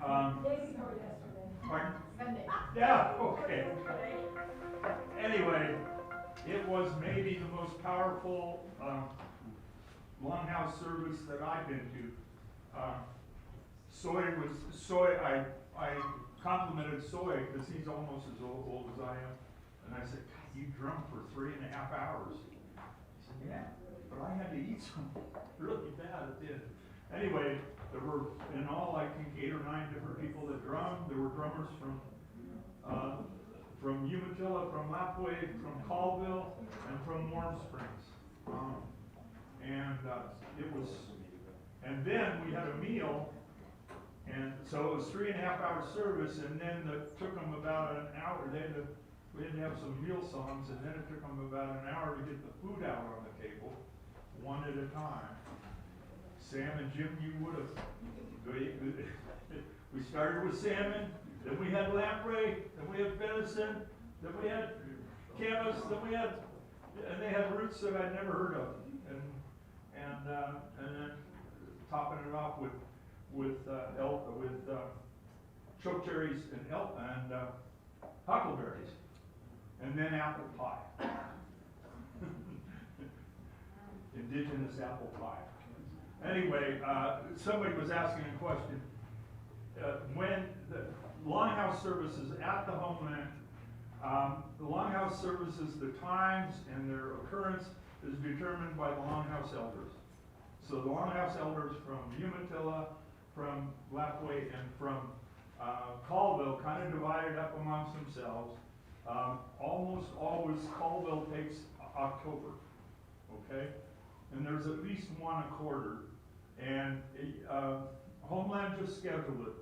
Pardon? Yeah, okay. Anyway, it was maybe the most powerful longhouse service that I've been to. I complimented Soy because he's almost as old as I am. And I said, God, you drummed for 3.5 hours. He said, yeah, but I had to eat some really bad at the end. Anyway, there were in all, I think, 8 or 9 different people that drummed. There were drummers from Umatilla, from Lapwai, from Colville, and from Warm Springs. And then we had a meal, and so it was 3.5 hour service, and then it took them about an hour. We had to have some meal songs, and then it took them about an hour to get the food out on the table, one at a time. Sam and Jim, you would have. We started with salmon, then we had lamprey, then we had venison, then we had camas, and they had roots that I'd never heard of, and then topping it off with chokecherries and huckleberries, and then apple pie, indigenous apple pie. Anyway, somebody was asking a question. When the longhouse services at the homeland, the longhouse services, the times and their occurrence is determined by the longhouse elders. So the longhouse elders from Umatilla, from Lapwai, and from Colville kind of divided up amongst themselves. Almost always Colville takes October, okay? And there's at least one a quarter. And Homeland just scheduled it.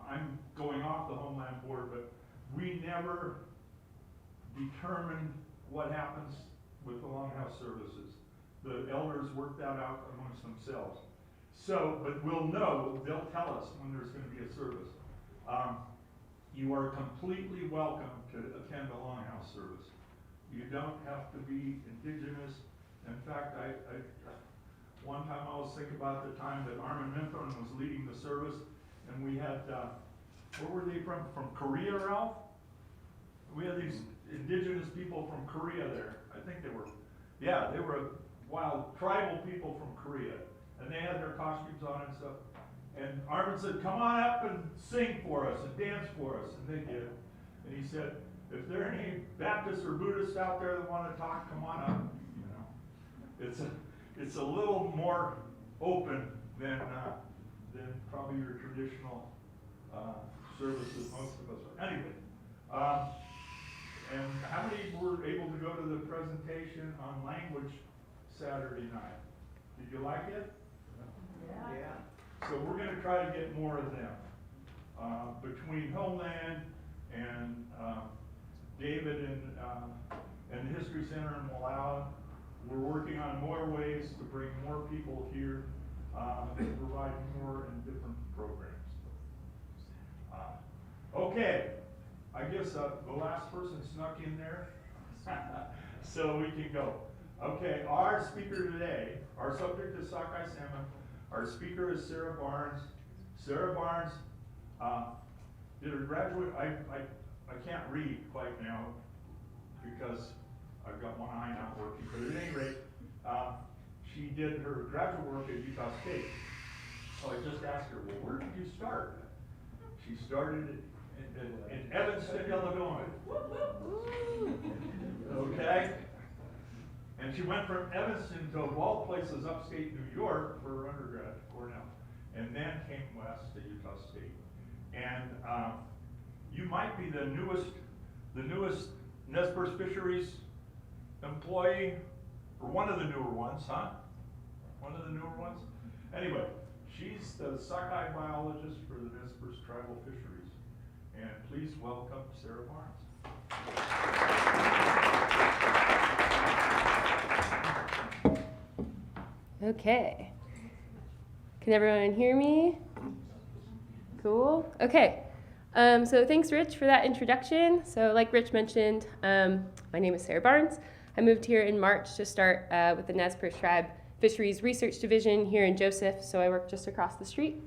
I'm going off the Homeland Board, but we never determine what happens with the longhouse services. The elders work that out amongst themselves. So, but we'll know, they'll tell us when there's going to be a service. You are completely welcome to attend a longhouse service. You don't have to be indigenous. In fact, one time I was thinking about the time that Armin Minthorn was leading the service, and we had, where were they from? From Korea, Ralph? We had these indigenous people from Korea there. I think they were wild tribal people from Korea, and they had their costumes on and stuff. And Armin said, "Come on up and sing for us and dance for us," and they did. And he said, "If there are any Baptists or Buddhists out there that want to talk, come on up." You know, it's a little more open than probably your traditional services. Most of us are. Anyway. And how many were able to go to the presentation on language Saturday night? Did you like it? Yeah. So we're going to try to get more of them. Between Homeland and David and the History Center in Wallowa, we're working on more ways to bring more people here to provide more and different programs. Okay. I guess the last person snuck in there, so we can go. Okay, our speaker today, our subject is Sockeye Salmon. Our speaker is Sarah Barnes. Sarah Barnes did her graduate, I can't read quite now because I've got one eye not working, but at any rate, she did her graduate work at Utah State. So I just asked her, well, where did you start? She started in Evanston, Illinois. Okay? And she went from Evanston to, of all places, upstate New York for her undergrad at Cornell, and then came west to Utah State. And you might be the newest Nez Perce Fisheries employee, or one of the newer ones, huh? One of the newer ones? Anyway, she's the sockeye biologist for the Nez Perce Tribal Fisheries. And please welcome Sarah Barnes. Okay. Can everyone hear me? Cool. Okay. So thanks, Rich, for that introduction. So like Rich mentioned, my name is Sarah Barnes. I moved here in March to start with the Nez Perce Tribe Fisheries Research Division here in Joseph, so I work just across the street.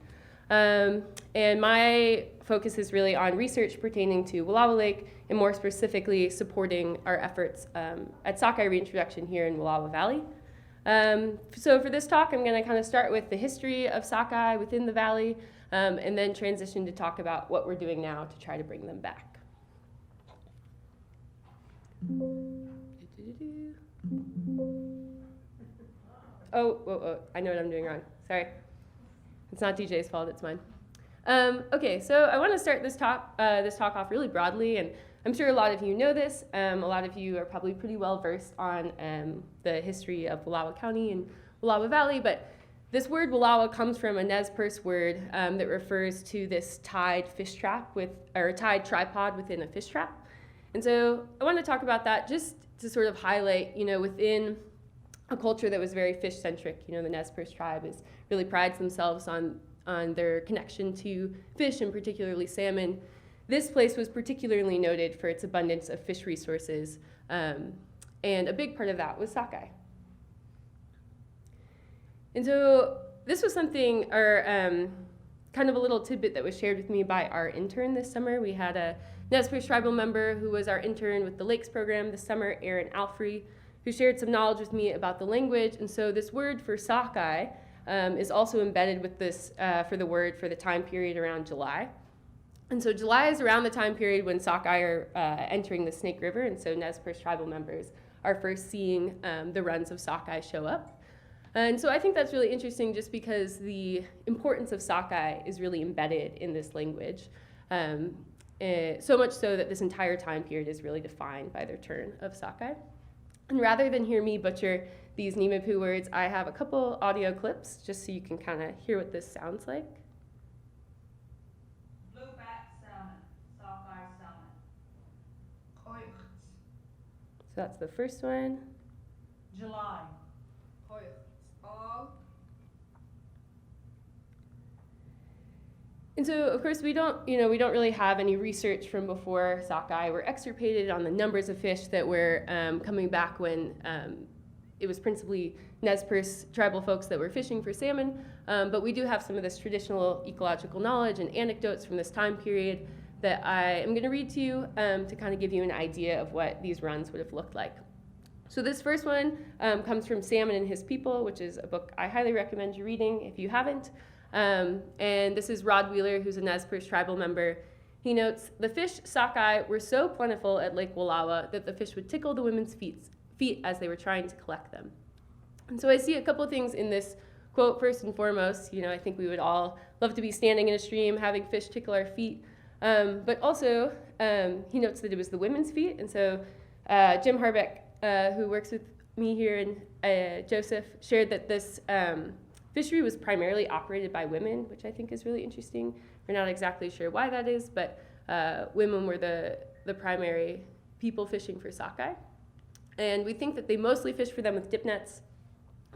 And my focus is really on research pertaining to Wallowa Lake, and more specifically supporting our efforts at sockeye reintroduction here in Wallowa Valley. So for this talk, I'm going to kind of start with the history of sockeye within the valley, and then transition to talk about what we're doing now to try to bring them back. Oh, I know what I'm doing wrong. Sorry. It's not DJ's fault, it's mine. Okay, so I want to start this talk off really broadly, and I'm sure a lot of you know this. A lot of you are probably pretty well versed on the history of Wallowa County and Wallowa Valley, but this word Wallowa comes from a Nez Perce word that refers to this tied fish trap or tied tripod within a fish trap. And so I want to talk about that just to sort of highlight, within a culture that was very fish-centric. The Nez Perce tribe really prides themselves on their connection to fish, and particularly salmon. This place was particularly noted for its abundance of fish resources, and a big part of that was sockeye. And so this was something, or kind of a little tidbit that was shared with me by our intern this summer. We had a Nez Perce tribal member who was our intern with the Lakes program this summer, Aaron Alfrey, who shared some knowledge with me about the language. And so this word for sockeye is also embedded with this for the word for the time period around July. And so July is around the time period when sockeye are entering the Snake River, and so Nez Perce tribal members are first seeing the runs of sockeye show up. And so I think that's really interesting just because the importance of sockeye is really embedded in this language, so much so that this entire time period is really defined by the return of sockeye. And rather than hear me butcher these Nimipu words, I have a couple audio clips just so you can kind of hear what this sounds like. Blueback salmon, sockeye salmon. Hoyt. So that's the first one. July. Hoyt. All. And so, of course, we don't really have any research from before sockeye were extirpated on the numbers of fish that were coming back when it was principally Nez Perce tribal folks that were fishing for salmon. But we do have some of this traditional ecological knowledge and anecdotes from this time period that I am going to read to you to kind of give you an idea of what these runs would have looked like. So this first one comes from Salmon and His People, which is a book I highly recommend you reading if you haven't. And this is Rod Wheeler, who's a Nez Perce tribal member. He notes, "The fish sockeye were so plentiful at Lake Wallowa that the fish would tickle the women's feet as they were trying to collect them." And so I see a couple things in this quote. First and foremost, I think we would all love to be standing in a stream having fish tickle our feet. But also, he notes that it was the women's feet. And so Jim Harbeck, who works with me here, and Joseph, shared that this fishery was primarily operated by women, which I think is really interesting. We're not exactly sure why that is, but women were the primary people fishing for sockeye. And we think that they mostly fished for them with dip nets,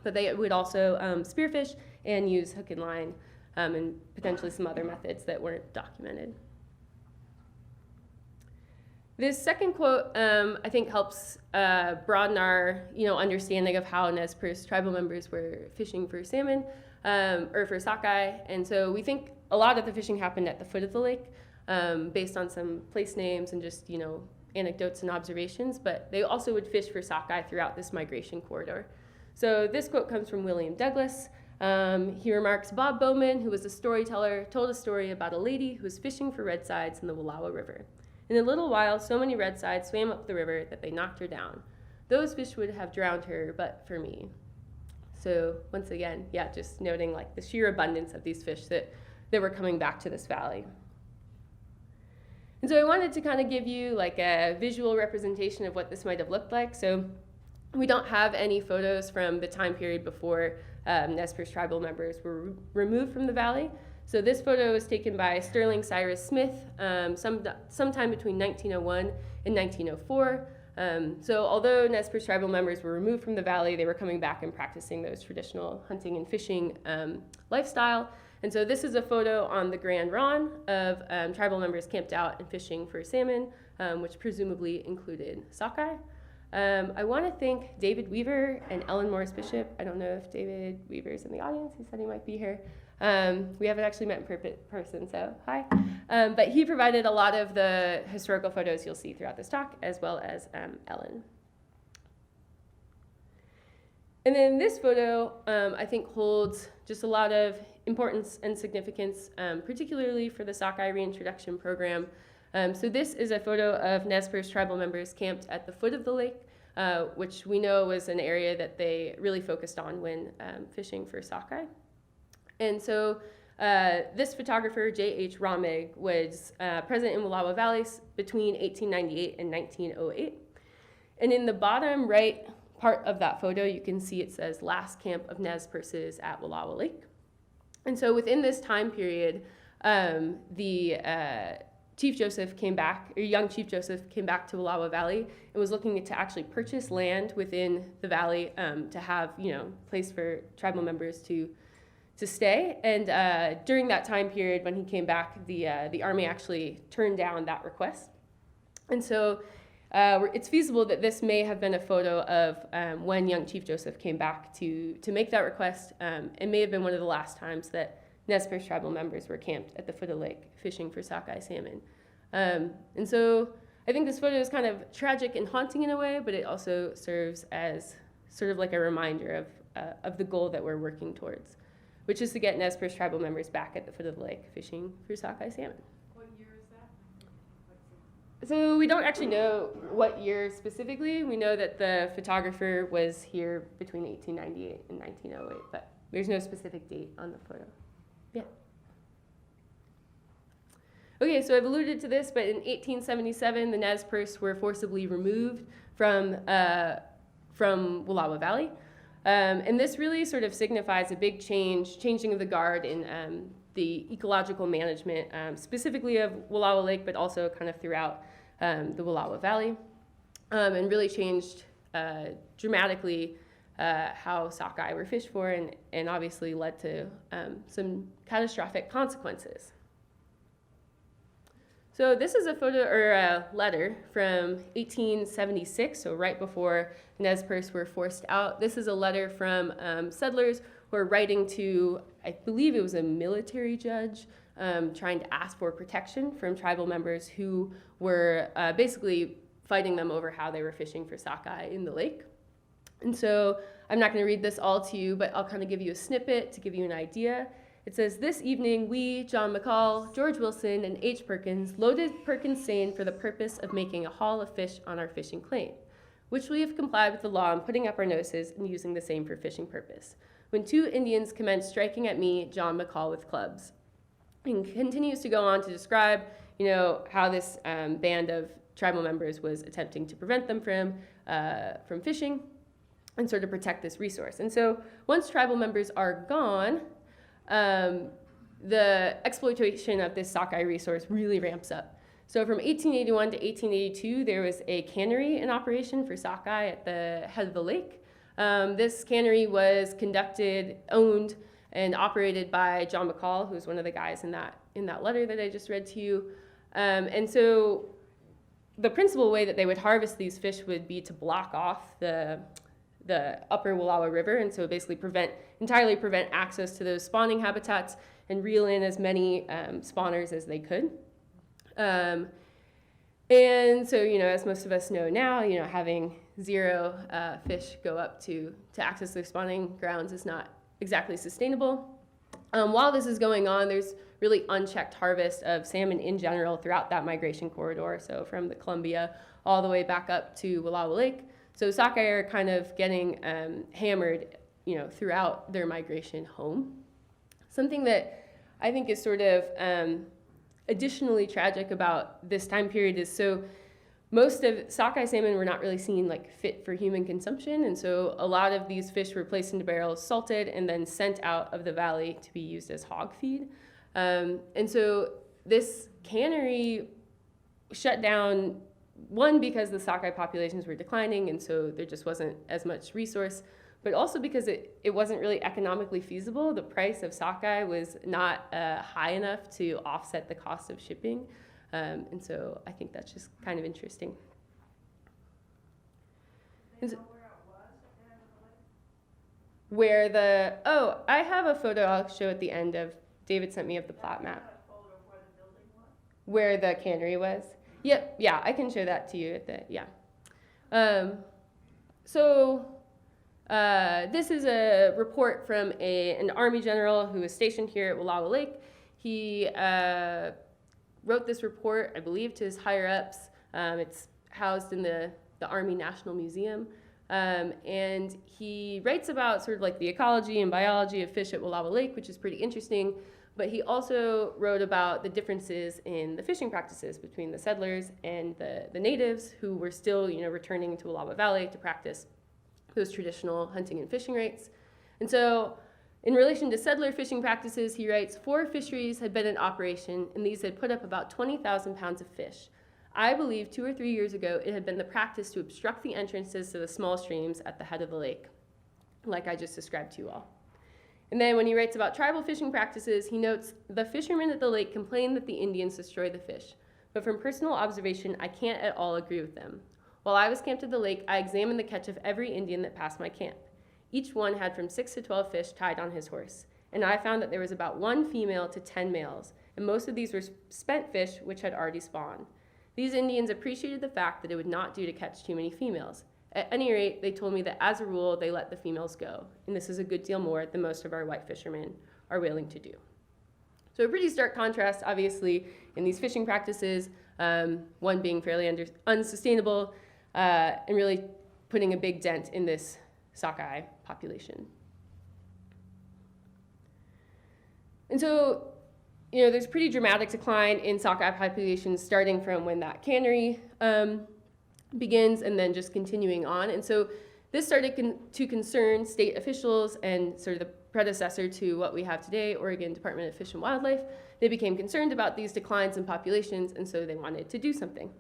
but they would also spearfish and use hook and line, and potentially some other methods that weren't documented. This second quote, I think, helps broaden our, understanding of how Nez Perce tribal members were fishing for salmon, or for sockeye. And so we think a lot of the fishing happened at the foot of the lake, based on some place names and just, anecdotes and observations. But they also would fish for sockeye throughout this migration corridor. So this quote comes from William Douglas. He remarks, "Bob Bowman, who was a storyteller, told a story about a lady who was fishing for red sides in the Wallowa River. In a little while, so many red sides swam up the river that they knocked her down. Those fish would have drowned her, but for me." So once again, just noting like the sheer abundance of these fish that were coming back to this valley. And so I wanted to kind of give you like a visual representation of what this might have looked like. So we don't have any photos from the time period before Nez Perce tribal members were removed from the valley. So this photo was taken by Sterling Cyrus Smith sometime between 1901 and 1904. So although Nez Perce tribal members were removed from the valley, they were coming back and practicing those traditional hunting and fishing lifestyle. And so this is a photo on the Grand Ronde of tribal members camped out and fishing for salmon, which presumably included sockeye. I want to thank David Weaver and Ellen Morris Bishop. I don't know if David Weaver is in the audience. He said he might be here. We haven't actually met in person, so hi. But he provided a lot of the historical photos you'll see throughout this talk, as well as Ellen. And then this photo, I think, holds just a lot of importance and significance, particularly for the Sockeye reintroduction program. So this is a photo of Nez Perce tribal members camped at the foot of the lake, which we know was an area that they really focused on when fishing for sockeye. And so this photographer, J.H. Romig, was present in Wallowa Valley between 1898 and 1908. And in the bottom right part of that photo, you can see it says last camp of Nez Perce's at Wallowa Lake. And so within this time period, Chief Joseph came back, or young Chief Joseph came back to Wallowa Valley and was looking to actually purchase land within the valley to have, place for tribal members to stay. And during that time period, when he came back, the army actually turned down that request. And so it's feasible that this may have been a photo of when young Chief Joseph came back to make that request. It may have been one of the last times that Nez Perce tribal members were camped at the foot of the lake fishing for sockeye salmon. And so I think this photo is kind of tragic and haunting in a way, but it also serves as sort of like a reminder of the goal that we're working towards, which is to get Nez Perce tribal members back at the foot of the lake fishing for sockeye salmon. What year is that? So we don't actually know what year specifically. We know that the photographer was here between 1898 and 1908, but there's no specific date on the photo. Yeah. Okay, so I've alluded to this, but in 1877, the Nez Perce were forcibly removed from Wallowa Valley. And this really sort of signifies a big changing of the guard in the ecological management, specifically of Wallowa Lake, but also kind of throughout the Wallowa Valley, and really changed dramatically how sockeye were fished for, and obviously led to some catastrophic consequences. So this is a photo or a letter from 1876, so right before Nez Perce were forced out. This is a letter from settlers who are writing to, I believe it was a military judge, trying to ask for protection from tribal members who were basically fighting them over how they were fishing for sockeye in the lake. And so I'm not going to read this all to you, but I'll kind of give you a snippet to give you an idea. It says, "This evening we, John McCall, George Wilson, and H. Perkins, loaded Perkins seine for the purpose of making a haul of fish on our fishing claim, which we have complied with the law in putting up our noses and using the same for fishing purpose, when 2 Indians commenced striking at me, John McCall, with clubs." And continues to go on to describe, how this band of tribal members was attempting to prevent them from fishing and sort of protect this resource. And so once tribal members are gone, the exploitation of this sockeye resource really ramps up. So from 1881 to 1882, there was a cannery in operation for sockeye at the head of the lake. This cannery was owned and operated by John McCall, who's one of the guys in that letter that I just read to you. And so the principal way that they would harvest these fish would be to block off the upper Wallowa River, and so basically entirely prevent access to those spawning habitats and reel in as many spawners as they could. And so, as most of us know now, having 0 fish go up to access their spawning grounds is not exactly sustainable. While this is going on, there's really unchecked harvest of salmon in general throughout that migration corridor, so from the Columbia all the way back up to Wallowa Lake. So sockeye are kind of getting hammered, throughout their migration home. Something that I think is sort of additionally tragic about this time period is so most of sockeye salmon were not really seen fit for human consumption, and so a lot of these fish were placed into barrels, salted, and then sent out of the valley to be used as hog feed. And so this cannery shut down, one, because the sockeye populations were declining, and so there just wasn't as much resource, but also because it wasn't really economically feasible. The price of sockeye was not high enough to offset the cost of shipping. And so I think that's just kind of interesting. Is it- Where it was at the end of the lake? Where I have a photo I'll show at the end of, David sent me of the plat map. A photo of where the building was? Where the cannery was. Yep, yeah, I can show that to you at the, yeah. This is a report from an Army general who was stationed here at Wallowa Lake. He wrote this report, I believe, to his higher-ups. It's housed in the Army National Museum. And he writes about sort of like the ecology and biology of fish at Wallowa Lake, which is pretty interesting. But he also wrote about the differences in the fishing practices between the settlers and the natives who were still, returning to Wallowa Valley to practice those traditional hunting and fishing rights. And so in relation to settler fishing practices, he writes, 4 fisheries had been in operation, and these had put up about 20,000 pounds of fish. I believe 2 or 3 years ago, it had been the practice to obstruct the entrances to the small streams at the head of the lake, like I just described to you all. And then when he writes about tribal fishing practices, he notes, the fishermen at the lake complain that the Indians destroy the fish. But from personal observation, I can't at all agree with them. While I was camped at the lake, I examined the catch of every Indian that passed my camp. Each one had from 6 to 12 fish tied on his horse. And I found that there was about 1 female to 10 males, and most of these were spent fish which had already spawned. These Indians appreciated the fact that it would not do to catch too many females. At any rate, they told me that as a rule, they let the females go, and this is a good deal more than most of our white fishermen are willing to do. So a pretty stark contrast, obviously, in these fishing practices, one being fairly unsustainable and really putting a big dent in this sockeye population. And so, there's a pretty dramatic decline in sockeye populations starting from when that cannery begins and then just continuing on. And so this started to concern state officials and sort of the predecessor to what we have today, Oregon Department of Fish and Wildlife. They became concerned about these declines in populations, and so they wanted to do something.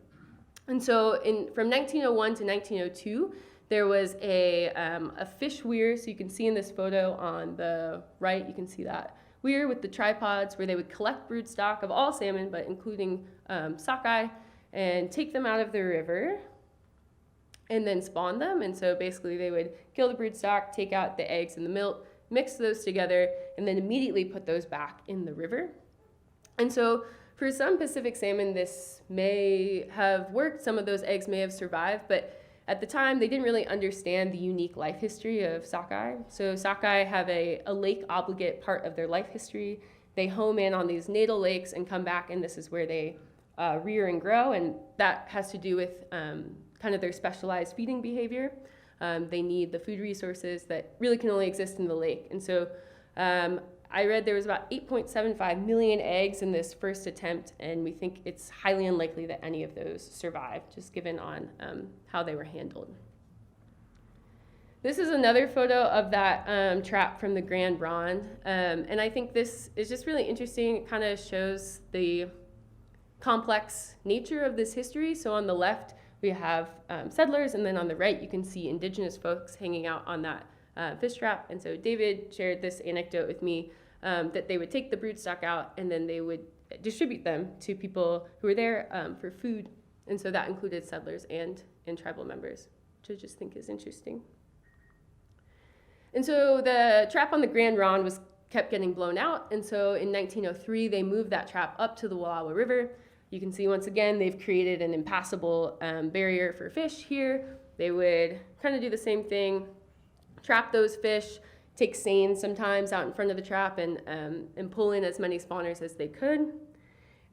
And so from 1901 to 1902, there was a fish weir. So you can see in this photo on the right, you can see that weir with the tripods where they would collect broodstock of all salmon, but including sockeye, and take them out of the river and then spawn them. And so basically they would kill the broodstock, take out the eggs and the milk, mix those together, and then immediately put those back in the river. And so for some Pacific salmon, this may have worked. Some of those eggs may have survived, but at the time, they didn't really understand the unique life history of sockeye. So sockeye have a lake obligate part of their life history. They home in on these natal lakes and come back, and this is where they rear and grow, and that has to do with kind of their specialized feeding behavior. They need the food resources that really can only exist in the lake. And so I read there was about 8.75 million eggs in this first attempt, and we think it's highly unlikely that any of those survived, just given on how they were handled. This is another photo of that trap from the Grand Ronde, and I think this is just really interesting. It kind of shows the complex nature of this history. So on the left, we have settlers, and then on the right, you can see indigenous folks hanging out on that fish trap. And so David shared this anecdote with me that they would take the broodstock out and then they would distribute them to people who were there for food. And so that included settlers and tribal members, which I just think is interesting. And so the trap on the Grand Ronde kept getting blown out. And so in 1903, they moved that trap up to the Wallowa River. You can see once again, they've created an impassable barrier for fish here. They would kind of do the same thing, trap those fish, take seines sometimes out in front of the trap and pull in as many spawners as they could.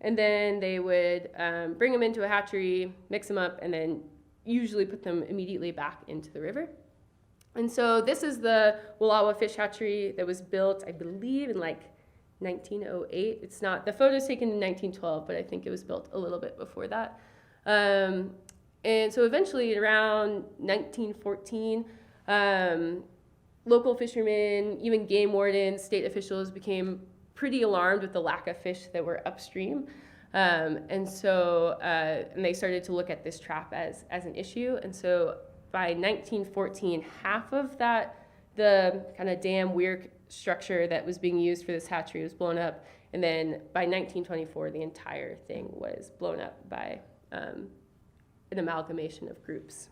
And then they would bring them into a hatchery, mix them up, and then usually put them immediately back into the river. And so this is the Wallowa Fish Hatchery that was built, I believe, in like 1908. It's not, the photo's taken in 1912, but I think it was built a little bit before that. And so eventually around 1914, local fishermen, even game wardens, state officials became pretty alarmed with the lack of fish that were upstream. And they started to look at this trap as an issue. And so by 1914, half of the kind of dam weir structure that was being used for this hatchery was blown up. And then by 1924, the entire thing was blown up by an amalgamation of groups.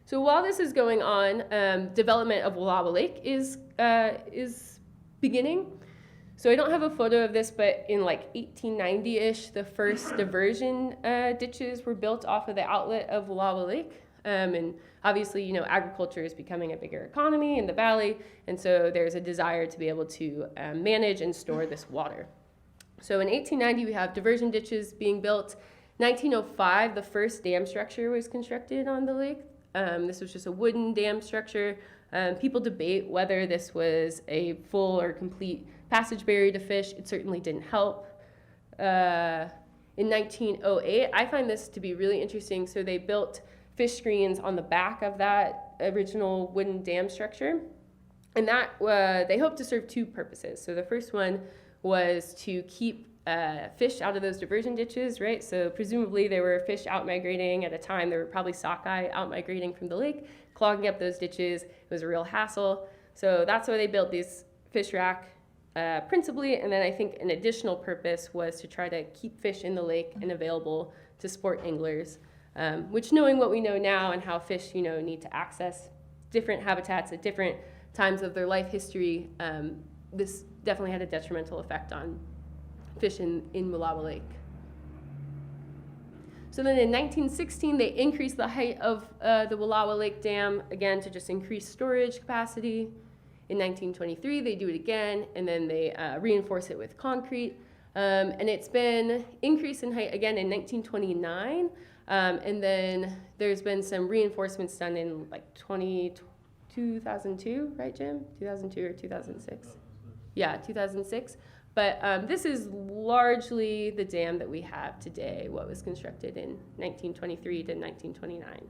So while this is going on, development of Wallowa Lake is beginning. So I don't have a photo of this, but in like 1890-ish, the first diversion ditches were built off of the outlet of Wallowa Lake. And obviously, you know, agriculture is becoming a bigger economy in the valley, and so there's a desire to be able to manage and store this water. So in 1890, we have diversion ditches being built. 1905, the first dam structure was constructed on the lake. This was just a wooden dam structure. People debate whether this was a full or complete passage barrier to fish. It certainly didn't help. In 1908, I find this to be really interesting. So they built fish screens on the back of that original wooden dam structure. And that they hoped to serve two purposes. So the first one was to keep fish out of those diversion ditches, right? So presumably there were fish out migrating at a time. There were probably sockeye out migrating from the lake, clogging up those ditches. It was a real hassle. So that's why they built these fish rack principally. And then I think an additional purpose was to try to keep fish in the lake and available to sport anglers, which, knowing what we know now and how fish, you know, need to access different habitats at different times of their life history, this definitely had a detrimental effect on fish in Wallowa Lake. So then in 1916, they increased the height of the Wallowa Lake Dam, again, to just increase storage capacity. In 1923, they do it again, and then they reinforce it with concrete. And it's been increased in height again in 1929, and then there's been some reinforcements done in like 2002, right, Jim? 2002 or 2006? Yeah, 2006. But this is largely the dam that we have today, what was constructed in 1923 to 1929.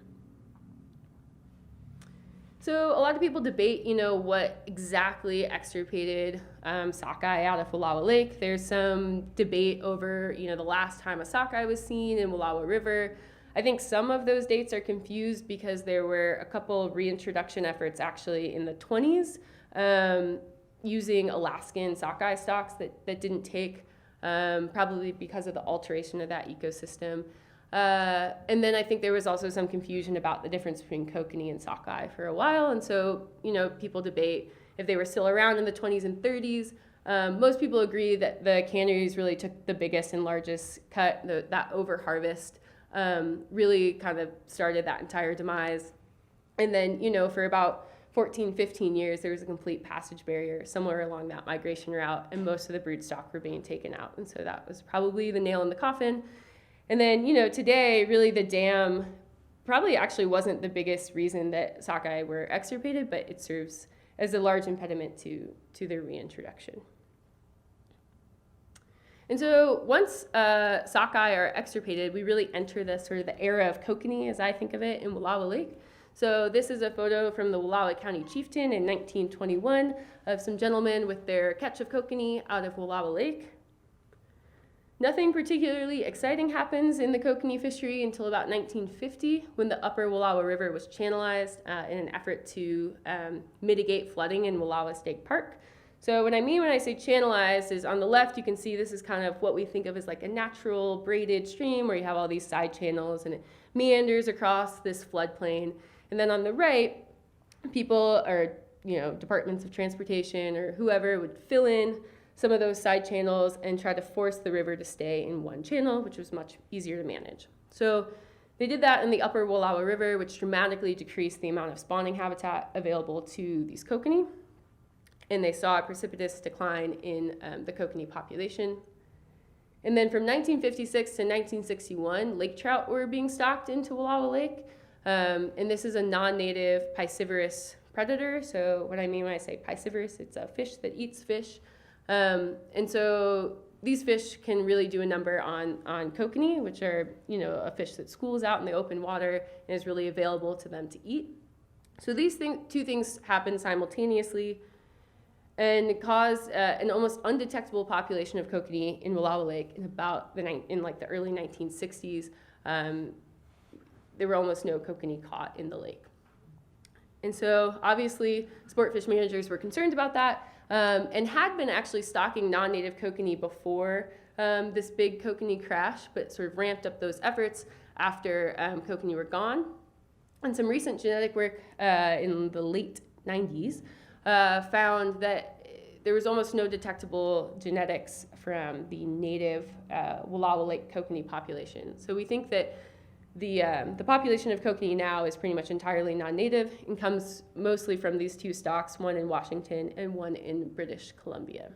So a lot of people debate, you know, what exactly extirpated sockeye out of Wallowa Lake. There's some debate over, you know, the last time a sockeye was seen in Wallowa River. I think some of those dates are confused because there were a couple reintroduction efforts actually in the 20s. Using Alaskan sockeye stocks that didn't take, probably because of the alteration of that ecosystem. And then I think there was also some confusion about the difference between kokanee and sockeye for a while. And so, you know, people debate if they were still around in the 20s and 30s. Most people agree that the canneries really took the biggest and largest cut. That over-harvest really kind of started that entire demise. And then, you know, for about 14, 15 years, there was a complete passage barrier somewhere along that migration route, and most of the broodstock were being taken out. And so that was probably the nail in the coffin. And then, you know, today, really the dam probably actually wasn't the biggest reason that sockeye were extirpated, but it serves as a large impediment to their reintroduction. And so once sockeye are extirpated, we really enter the sort of the era of kokanee, as I think of it, in Wallowa Lake. So this is a photo from the Wallowa County Chieftain in 1921 of some gentlemen with their catch of kokanee out of Wallowa Lake. Nothing particularly exciting happens in the kokanee fishery until about 1950, when the upper Wallowa River was channelized in an effort to mitigate flooding in Wallowa State Park. So what I mean when I say channelized is on the left, you can see this is kind of what we think of as like a natural braided stream where you have all these side channels and it meanders across this floodplain. And then on the right, people or, you know, departments of transportation or whoever would fill in some of those side channels and try to force the river to stay in one channel, which was much easier to manage. So they did that in the upper Wallowa River, which dramatically decreased the amount of spawning habitat available to these kokanee. And they saw a precipitous decline in the kokanee population. And then from 1956 to 1961, lake trout were being stocked into Wallowa Lake. And this is a non-native piscivorous predator. So what I mean when I say piscivorous, it's a fish that eats fish. And so these fish can really do a number on kokanee, which are, you know, a fish that schools out in the open water and is really available to them to eat. So these two things happen simultaneously and caused an almost undetectable population of kokanee in Wallowa Lake in about the early 1960s. There were almost no kokanee caught in the lake. And so obviously sport fish managers were concerned about that and had been actually stocking non-native kokanee before this big kokanee crash, but sort of ramped up those efforts after kokanee were gone. And some recent genetic work in the late 90s found that there was almost no detectable genetics from the native Wallowa Lake kokanee population. So we think that the population of kokanee now is pretty much entirely non-native and comes mostly from these two stocks, one in Washington and one in British Columbia.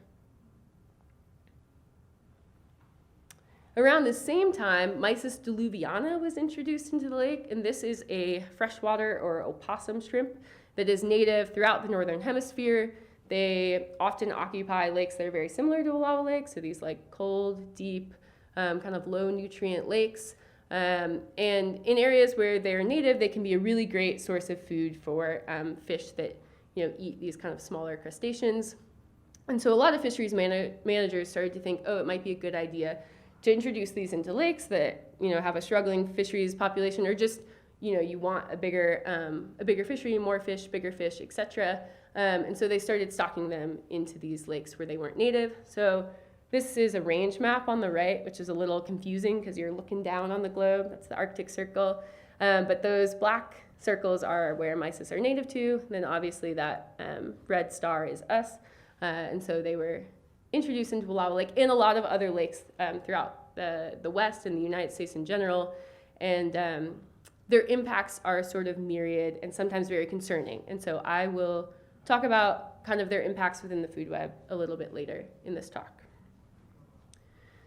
Around the same time, Mysis diluviana was introduced into the lake, and this is a freshwater or opossum shrimp that is native throughout the northern hemisphere. They often occupy lakes that are very similar to Wallowa Lake, so these like cold, deep, kind of low nutrient lakes. And in areas where they're native, they can be a really great source of food for fish that eat these kind of smaller crustaceans. And so a lot of fisheries managers started to think, oh, it might be a good idea to introduce these into lakes that have a struggling fisheries population, or just you want a bigger fishery, more fish, bigger fish, etc. And so they started stocking them into these lakes where they weren't native. So this is a range map on the right, which is a little confusing because you're looking down on the globe. That's the Arctic Circle. But those black circles are where mysis are native to. Then obviously that red star is us. And so they were introduced into Wallowa Lake and a lot of other lakes throughout the West and the United States in general. And their impacts are sort of myriad and sometimes very concerning. And so I will talk about kind of their impacts within the food web a little bit later in this talk.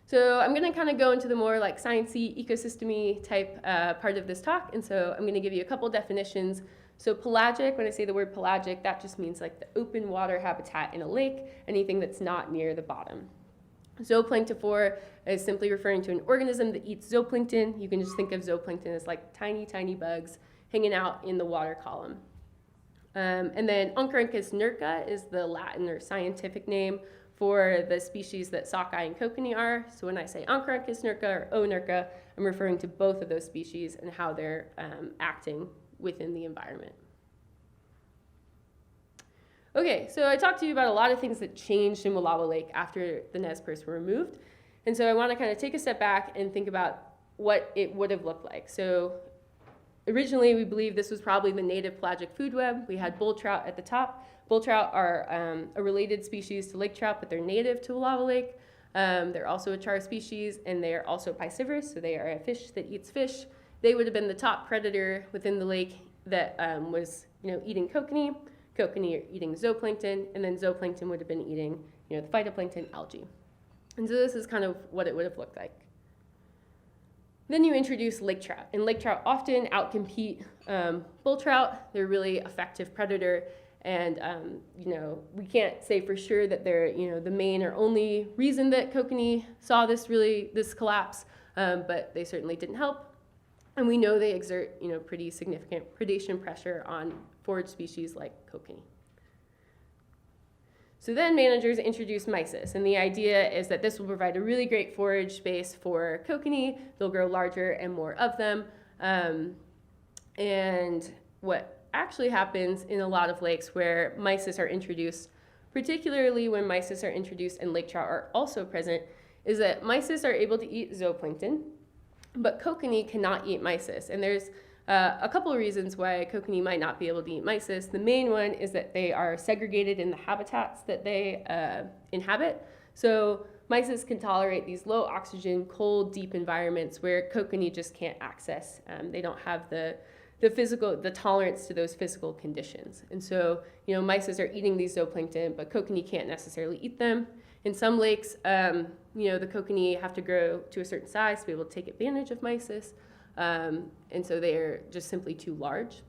So I'm going to kind of go into the more like sciencey, ecosystem-y type part of this talk. And so I'm going to give you a couple definitions. So pelagic, when I say the word pelagic, that just means like the open water habitat in a lake, anything that's not near the bottom. Zooplanktophore is simply referring to an organism that eats zooplankton. You can just think of zooplankton as like tiny, tiny bugs hanging out in the water column. And then Oncorhynchus nerca is the Latin or scientific name for the species that sockeye and kokanee are. So when I say Oncorhynchus nerca or O. nerca, I'm referring to both of those species and how they're acting within the environment. Okay, so I talked to you about a lot of things that changed in Wallowa Lake after the Nez Perce were removed. And so I want to kind of take a step back and think about what it would have looked like. So originally, we believe this was probably the native pelagic food web. We had bull trout at the top. Bull trout are a related species to lake trout, but they're native to Wallowa Lake. They're also a char species, and they are also piscivorous, so they are a fish that eats fish. They would have been the top predator within the lake that was eating kokanee. Kokanee are eating zooplankton, and then zooplankton would have been eating the phytoplankton algae. And so this is kind of what it would have looked like. Then you introduce lake trout, and lake trout often outcompete bull trout. They're a really effective predator, and we can't say for sure that they're the main or only reason that kokanee saw this collapse, but they certainly didn't help. And we know they exert pretty significant predation pressure on forage species like kokanee. So then managers introduce mysis, and the idea is that this will provide a really great forage space for kokanee. They'll grow larger and more of them. And what actually happens in a lot of lakes where mysis are introduced, particularly when mysis are introduced and lake trout are also present, is that mysis are able to eat zooplankton, but kokanee cannot eat mysis. And there's a couple of reasons why kokanee might not be able to eat mysis. The main one is that they are segregated in the habitats that they inhabit. So mysis can tolerate these low oxygen, cold, deep environments where kokanee just can't access. They don't have the tolerance to those physical conditions. And so, mysis are eating these zooplankton, but kokanee can't necessarily eat them. In some lakes, the kokanee have to grow to a certain size to be able to take advantage of mysis. And so they're just simply too large.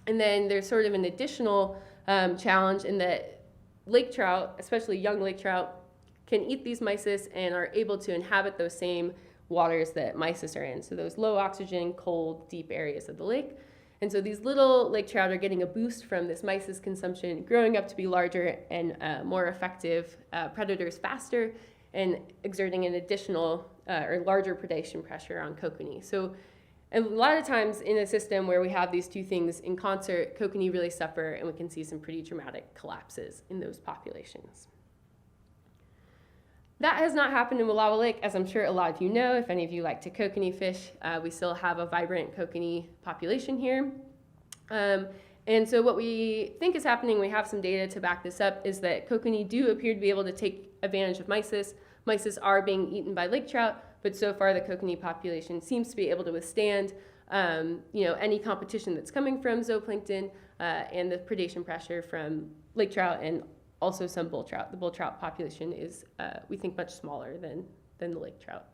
And then there's sort of an additional challenge in that lake trout, especially young lake trout, can eat these mysis and are able to inhabit those same waters that mysis are in. So those low oxygen, cold, deep areas of the lake. And so these little lake trout are getting a boost from this mysis consumption, growing up to be larger and more effective predators faster, and exerting an additional or larger predation pressure on kokanee. So a lot of times in a system where we have these two things in concert, kokanee really suffer, and we can see some pretty dramatic collapses in those populations. That has not happened in Wallowa Lake, as I'm sure a lot of you know. If any of you like to kokanee fish, we still have a vibrant kokanee population here. And so what we think is happening, we have some data to back this up, is that kokanee do appear to be able to take advantage of mysis. Mysis are being eaten by lake trout, but so far the kokanee population seems to be able to withstand any competition that's coming from zooplankton and the predation pressure from lake trout and also some bull trout. The bull trout population is, we think, much smaller than the lake trout.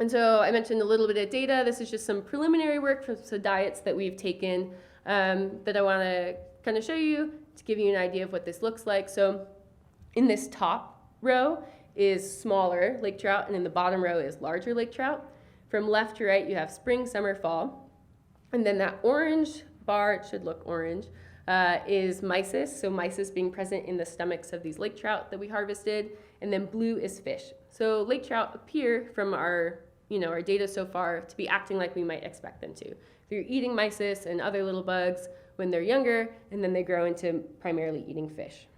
And so I mentioned a little bit of data. This is just some preliminary work from some diets that we've taken that I want to kind of show you to give you an idea of what this looks like. So in this top row is smaller lake trout, and in the bottom row is larger lake trout. From left to right, you have spring, summer, fall. And then that orange bar, it should look orange, is mysis. So mysis being present in the stomachs of these lake trout that we harvested. And then blue is fish. So lake trout appear from our data so far to be acting like we might expect them to. They're eating mysis and other little bugs when they're younger, and then they grow into primarily eating fish.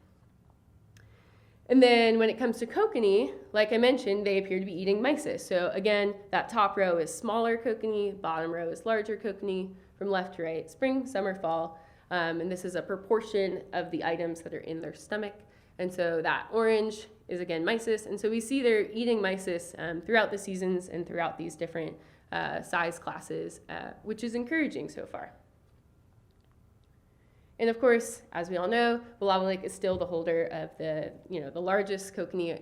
And then when it comes to kokanee, like I mentioned, they appear to be eating mysis. So again, that top row is smaller kokanee, bottom row is larger kokanee, from left to right, spring, summer, fall. And this is a proportion of the items that are in their stomach. And so that orange is again mysis. And so we see they're eating mysis throughout the seasons and throughout these different size classes, which is encouraging so far. And of course, as we all know, Wallowa Lake is still the holder of the largest kokanee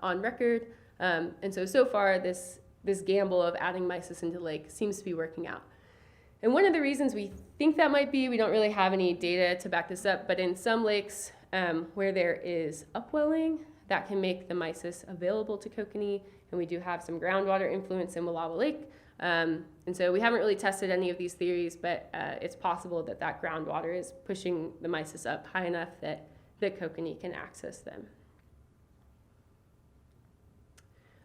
on record. And so far, this gamble of adding mysis into the lake seems to be working out. And one of the reasons we think that might be, we don't really have any data to back this up, but in some lakes where there is upwelling, that can make the mysis available to kokanee. And we do have some groundwater influence in Wallowa Lake. And so we haven't really tested any of these theories, but it's possible that groundwater is pushing the mysis up high enough that the kokanee can access them.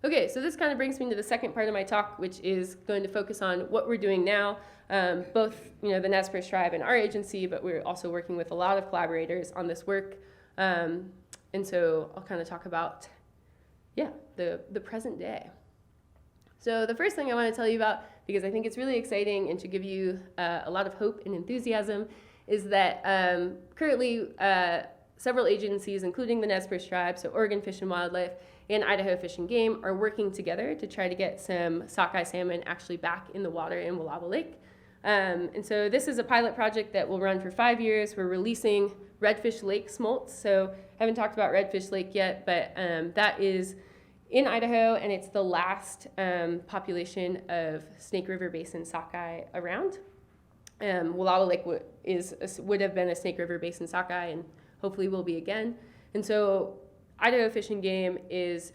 Okay, so this kind of brings me to the second part of my talk, which is going to focus on what we're doing now, both the Nez Perce tribe and our agency, but we're also working with a lot of collaborators on this work. And so I'll kind of talk about, the present day. So the first thing I want to tell you about, because I think it's really exciting and should give you a lot of hope and enthusiasm, is that currently several agencies, including the Nez Perce tribe, so Oregon Fish and Wildlife, and Idaho Fish and Game, are working together to try to get some sockeye salmon actually back in the water in Wallowa Lake. And so this is a pilot project that will run for 5 years. We're releasing Redfish Lake smolts. So I haven't talked about Redfish Lake yet, but that is in Idaho, and it's the last population of Snake River Basin sockeye around. Wallowa Lake would have been a Snake River Basin sockeye, and hopefully will be again. And so Idaho Fish and Game is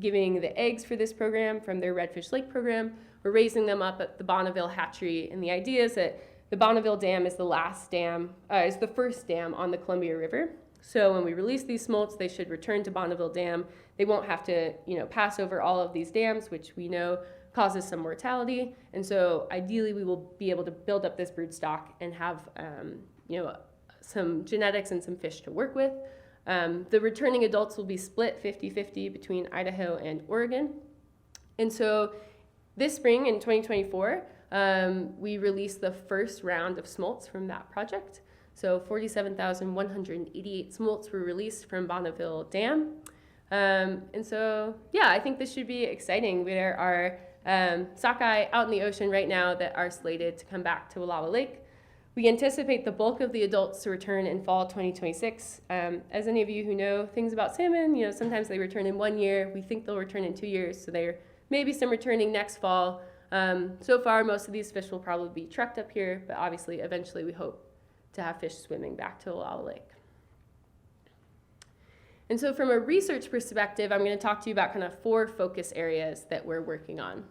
giving the eggs for this program from their Redfish Lake program. We're raising them up at the Bonneville hatchery, and the idea is that the Bonneville Dam is the first dam on the Columbia River. So when we release these smolts, they should return to Bonneville Dam. They won't have to, pass over all of these dams, which we know causes some mortality. And so ideally, we will be able to build up this brood stock and have, some genetics and some fish to work with. The returning adults will be split 50-50 between Idaho and Oregon. And so this spring in 2024, we released the first round of smolts from that project. So 47,188 smolts were released from Bonneville Dam. And so, I think this should be exciting. There are sockeye out in the ocean right now that are slated to come back to Wallowa Lake. We anticipate the bulk of the adults to return in fall 2026. As any of you who know things about salmon, sometimes they return in 1 year. We think they'll return in 2 years, so there may be some returning next fall. So far, most of these fish will probably be trucked up here, but obviously, eventually, we hope to have fish swimming back to Wallowa Lake. And so from a research perspective, I'm going to talk to you about kind of 4 focus areas that we're working on.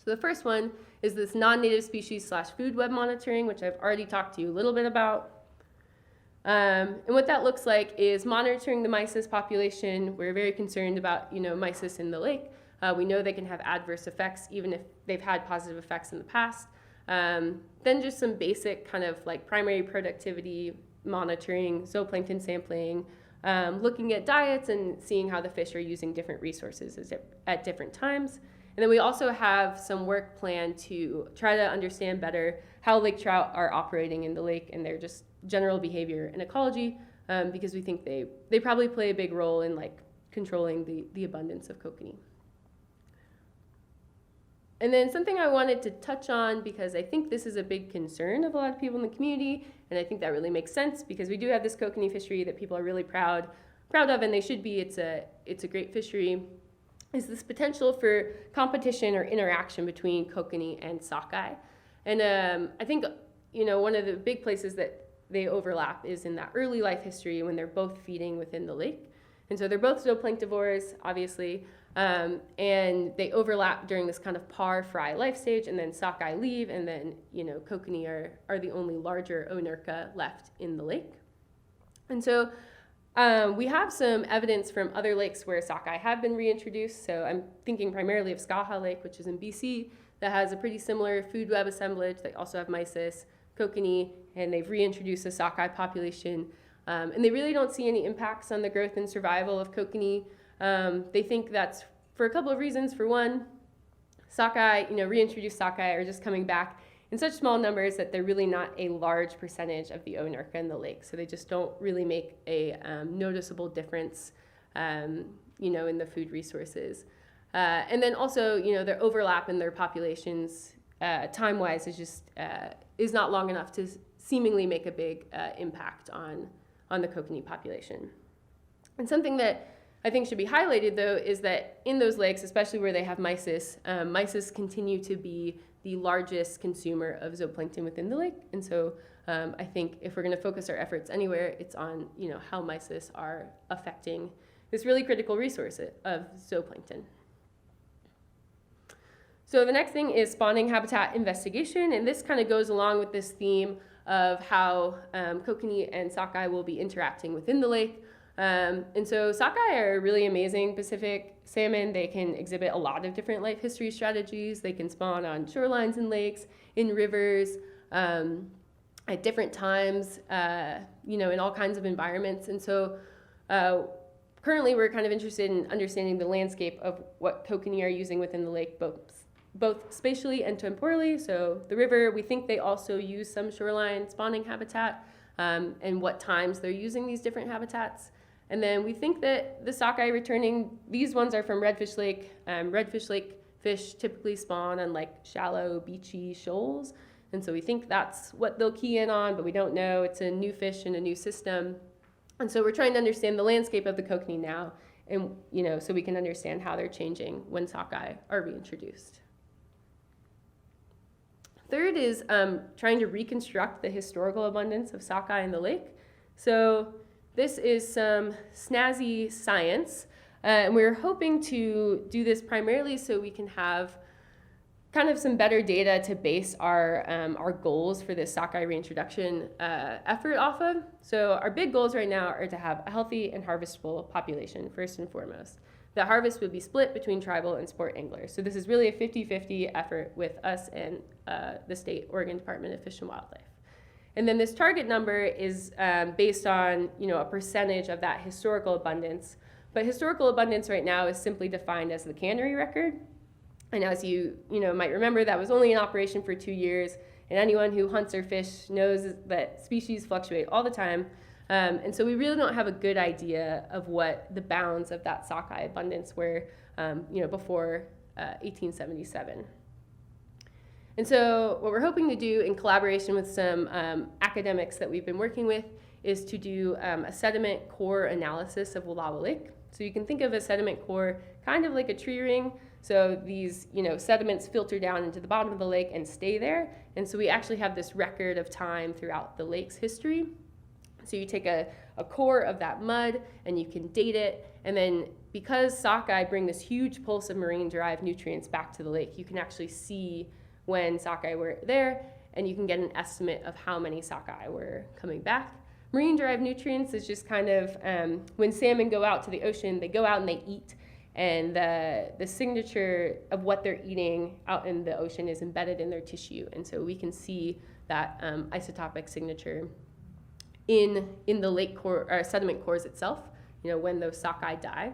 So the first one is this non-native species / food web monitoring, which I've already talked to you a little bit about. And what that looks like is monitoring the mysis population. We're very concerned about, mysis in the lake. We know they can have adverse effects, even if they've had positive effects in the past. Then just some basic kind of like primary productivity monitoring, zooplankton sampling, looking at diets and seeing how the fish are using different resources at different times. And then we also have some work planned to try to understand better how lake trout are operating in the lake and their just general behavior and ecology, because we think they probably play a big role in like controlling the abundance of kokanee. And then something I wanted to touch on, because I think this is a big concern of a lot of people in the community, and I think that really makes sense because we do have this kokanee fishery that people are really proud of, and they should be. It's a great fishery. Is this potential for competition or interaction between kokanee and sockeye? And I think one of the big places that they overlap is in that early life history when they're both feeding within the lake. And so they're both zooplanktivores, obviously, and they overlap during this kind of par-fry life stage, and then sockeye leave, and then kokanee are the only larger onurka left in the lake. And so we have some evidence from other lakes where sockeye have been reintroduced. So I'm thinking primarily of Sockeye Lake, which is in BC, that has a pretty similar food web assemblage. They also have mysis, kokanee, and they've reintroduced the sockeye population. And they really don't see any impacts on the growth and survival of kokanee. They think that's for a couple of reasons. For one, sockeye, reintroduced sockeye are just coming back in such small numbers that they're really not a large percentage of the onurka in the lake. So they just don't really make a noticeable difference, in the food resources. And then also, their overlap in their populations, time-wise, is not long enough to seemingly make a big impact on the kokanee population. And something that I think should be highlighted, though, is that in those lakes, especially where they have mysis, mysis continue to be the largest consumer of zooplankton within the lake. And so I think if we're going to focus our efforts anywhere, it's on how mysis are affecting this really critical resource of zooplankton. So the next thing is spawning habitat investigation, and this kind of goes along with this theme of how kokanee and sockeye will be interacting within the lake. And so sockeye are really amazing Pacific salmon. They can exhibit a lot of different life history strategies. They can spawn on shorelines in lakes, in rivers, at different times, in all kinds of environments. And so currently we're kind of interested in understanding the landscape of what kokanee are using within the lake, both spatially and temporally. So the river, we think they also use some shoreline spawning habitat, and what times they're using these different habitats. And then we think that the sockeye returning, these ones are from Redfish Lake. Redfish Lake fish typically spawn on like shallow, beachy shoals. And so we think that's what they'll key in on, but we don't know. It's a new fish in a new system. And so we're trying to understand the landscape of the kokanee now, and so we can understand how they're changing when sockeye are reintroduced. Third is trying to reconstruct the historical abundance of sockeye in the lake. So this is some snazzy science, and we're hoping to do this primarily so we can have kind of some better data to base our goals for this sockeye reintroduction effort off of. So our big goals right now are to have a healthy and harvestable population, first and foremost. The harvest would be split between tribal and sport anglers. So this is really a 50-50 effort with us and the state Oregon Department of Fish and Wildlife. And then this target number is based on a percentage of that historical abundance. But historical abundance right now is simply defined as the cannery record. And as you might remember, that was only in operation for 2 years. And anyone who hunts or fish knows that species fluctuate all the time. And so we really don't have a good idea of what the bounds of that sockeye abundance were, before 1877. And so what we're hoping to do in collaboration with some academics that we've been working with is to do a sediment core analysis of Wallowa Lake. So you can think of a sediment core kind of like a tree ring. So these, sediments filter down into the bottom of the lake and stay there. And so we actually have this record of time throughout the lake's history. So you take a core of that mud and you can date it. And then because sockeye bring this huge pulse of marine-derived nutrients back to the lake, you can actually see when sockeye were there, and you can get an estimate of how many sockeye were coming back. Marine-derived nutrients is just kind of, when salmon go out to the ocean, they go out and they eat, and the signature of what they're eating out in the ocean is embedded in their tissue. And so we can see that isotopic signature in the lake core, or sediment cores itself, when those sockeye die.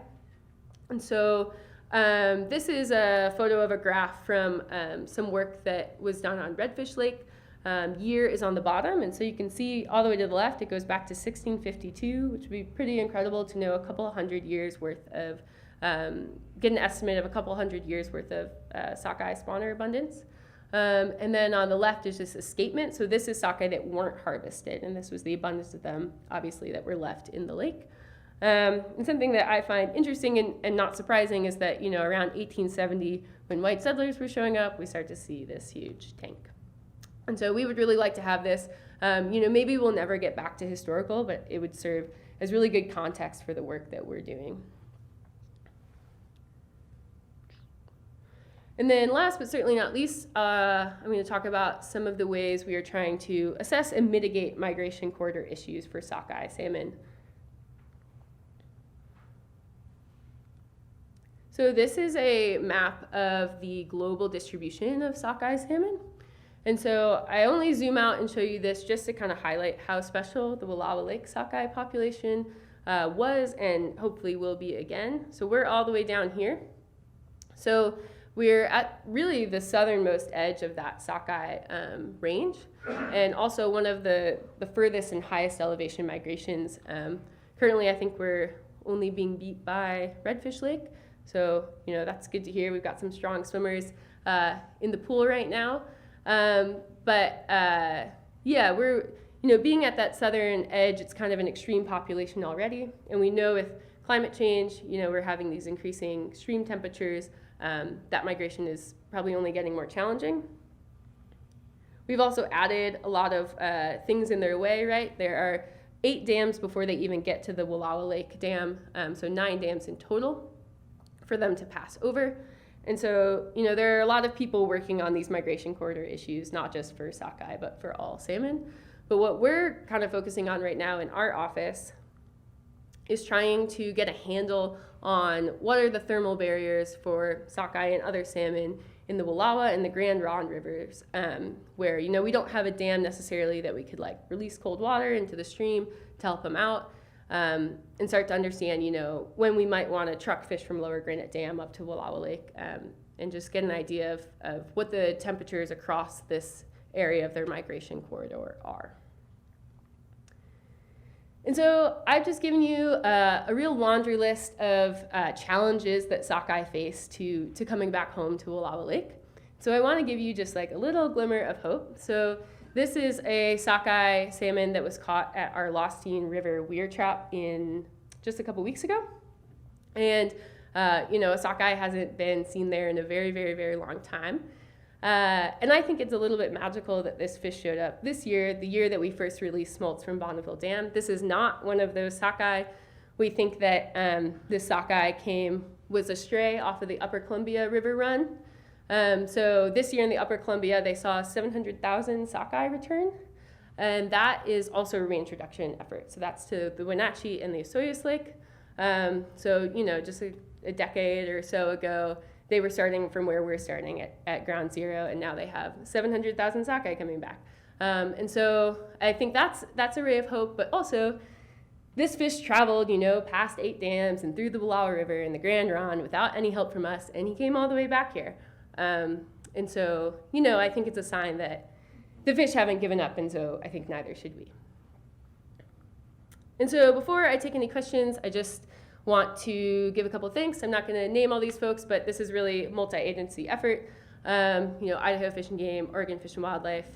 And so This is a photo of a graph from some work that was done on Redfish Lake. Year is on the bottom, and so you can see all the way to the left, it goes back to 1652, which would be pretty incredible to know a couple hundred years worth of, get an estimate of a couple hundred years worth of sockeye spawner abundance. And then on the left is just escapement. So this is sockeye that weren't harvested, and this was the abundance of them, obviously, that were left in the lake. And something that I find interesting and not surprising is that, you know, around 1870, when white settlers were showing up, we start to see this huge tank. And so we would really like to have this, you know, maybe we'll never get back to historical, but it would serve as really good context for the work that we're doing. And then last but certainly not least, I'm going to talk about some of the ways we are trying to assess and mitigate migration corridor issues for sockeye salmon. So this is a map of the global distribution of sockeye salmon. And so I only zoom out and show you this just to kind of highlight how special the Wallowa Lake sockeye population was and hopefully will be again. So we're all the way down here. So we're at really the southernmost edge of that sockeye range, and also one of the furthest and highest elevation migrations. Currently, I think we're only being beat by Redfish Lake. So, you know, that's good to hear. We've got some strong swimmers in the pool right now. Yeah, we're, you know, being at that southern edge, it's kind of an extreme population already. And we know with climate change, you know, we're having these increasing extreme temperatures. That migration is probably only getting more challenging. We've also added a lot of things in their way, right? There are 8 dams before they even get to the Wallowa Lake Dam, so 9 dams in total for them to pass over. And so, you know, there are a lot of people working on these migration corridor issues, not just for sockeye, but for all salmon. But what we're kind of focusing on right now in our office is trying to get a handle on what are the thermal barriers for sockeye and other salmon in the Wallowa and the Grand Ronde rivers, where, you know, we don't have a dam necessarily that we could like release cold water into the stream to help them out, and start to understand, you know, when we might want to truck fish from Lower Granite Dam up to Wallowa Lake, and just get an idea of what the temperatures across this area of their migration corridor are. And so I've just given you a real laundry list of challenges that sockeye face to coming back home to Wallowa Lake. So I want to give you just like a little glimmer of hope. So this is a sockeye salmon that was caught at our Lostine River weir trap in just a couple weeks ago. And, you know, a sockeye hasn't been seen there in a very, very, very long time. And I think it's a little bit magical that this fish showed up this year, the year that we first released smolts from Bonneville Dam. This is not one of those sockeye. We think that this sockeye was a stray off of the Upper Columbia River run. So this year in the Upper Columbia, they saw 700,000 sockeye return. And that is also a reintroduction effort. So that's to the Wenatchee and the Osoyoos Lake. So, you know, just a decade or so ago, they were starting from where we're starting at ground zero, and now they have 700,000 sockeye coming back. And so I think that's a ray of hope, but also this fish traveled, you know, past 8 dams and through the Wallowa River and the Grand Ronde without any help from us, and he came all the way back here. And so, you know, I think it's a sign that the fish haven't given up, and so I think neither should we. And so before I take any questions, I just want to give a couple of thanks. I'm not going to name all these folks, but this is really a multi-agency effort. You know, Idaho Fish and Game, Oregon Fish and Wildlife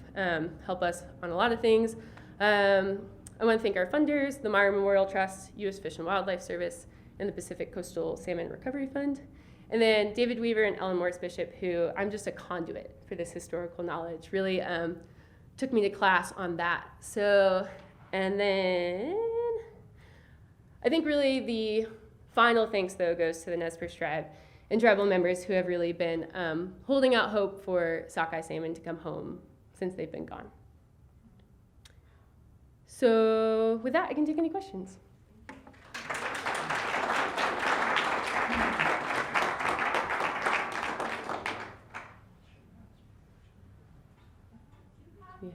help us on a lot of things. I want to thank our funders, the Meyer Memorial Trust, U.S. Fish and Wildlife Service, and the Pacific Coastal Salmon Recovery Fund. And then David Weaver and Ellen Morris Bishop, who I'm just a conduit for this historical knowledge, really took me to class on that. So, and then I think really the final thanks, though, goes to the Nez Perce tribe and tribal members who have really been holding out hope for sockeye salmon to come home since they've been gone. So with that, I can take any questions. Yeah.